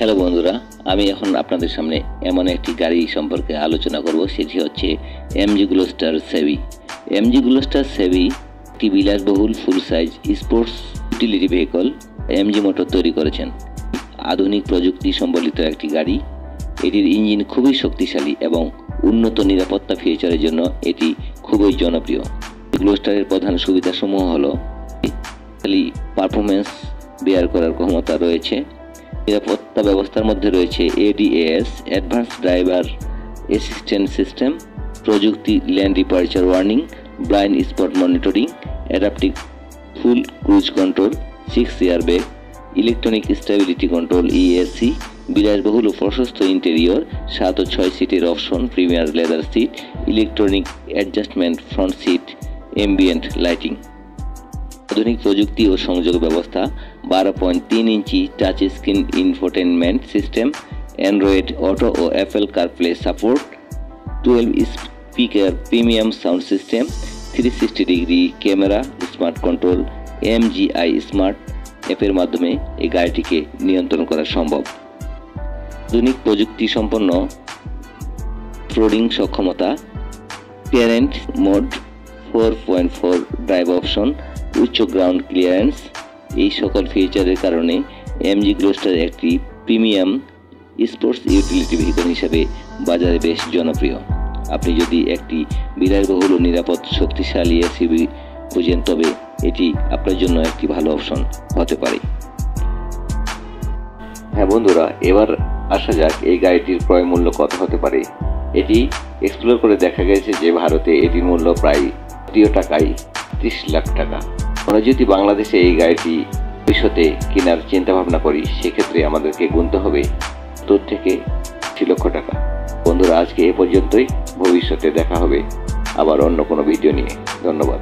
Hello বন্ধুরা, আমি এখন আপনাদের সামনে এমন একটি গাড়ি সম্পর্কে আলোচনা করব, সেটি হচ্ছে এমজি গ্লোস্টার সেভি। এমজি গ্লোস্টার সেভি একটি বিলাসবহুল ফুল size sports utility vehicle MG motor তৈরি করেছেন। আধুনিক প্রযুক্তি সম্বলিত একটি গাড়ি। এটির ইঞ্জিন খুবই শক্তিশালী এবং উন্নত নিরাপত্তা ফিচারের জন্য এটি খুবই জনপ্রিয়। গ্লোস্টারের প্রধান সুবিধাসমূহ হলো পারফরমেন্স বেয়ার করার ক্ষমতা রয়েছে। নিরাপত্তা ব্যবস্থার মধ্যে রয়েছে ADAS advance driver assistant system, প্রযুক্তি lane departure warning, blind spot monitoring, adaptive full cruise control, 6 airbag, electronic stability control ESC, বিলাসবহুল ও প্রশস্ত ইন্টেরিয়র, 7 ও 6 সিটের option, premier leather seat, electronic adjustment front seat, ambient lighting. আধুনিক প্রযুক্তি ও সংযোগ ব্যবস্থা, 12.3 inch touch screen infotainment system, Android Auto ও Apple CarPlay support, 12 speaker premium sound system, 360 degree camera, smart control, MGI smart অ্যাপের মাধ্যমে এই গাড়িটিকে নিয়ন্ত্রণ করা সম্ভব। আধুনিক প্রযুক্তি সম্পন্ন ফ্লোরিং সক্ষমতা, প্যারেন্ট মোড, 4.4 ড্রাইভ অপশন, উচ্চ গ্রাউন্ড ক্লিয়ারেন্স, এই সকল ফিচারের কারণে এমজি গ্লোস্টার একটি প্রিমিয়াম স্পোর্টস ইউটিলিটি ভেহিকল হিসেবে বাজারে বেশ জনপ্রিয়। আপনি যদি একটি বিলাসবহুল ও নিরাপদ শক্তিশালী এসইউভি খুঁজেন, তবে এটি আপনার জন্য একটি ভালো অপশন হতে পারে। হ্যাঁ বন্ধুরা, এবার আসা যাক এই গাড়িটির ক্রয় মূল্য কত হতে পারে। এটি এক্সপ্লোর করে দেখা গেছে যে ভারতে এটির মূল্য প্রায় টাকায় 30 লাখ টাকা। আমরা যদি বাংলাদেশে এই গাড়িটি ভবিষ্যতে কেনার চিন্তা ভাবনা করি, সেক্ষেত্রে আমাদেরকে গুনতে হবে 70 থেকে 80 লক্ষ টাকা। বন্ধুরা, আজকে এ পর্যন্তই। ভবিষ্যতে দেখা হবে আবার অন্য কোনো ভিডিও নিয়ে। ধন্যবাদ।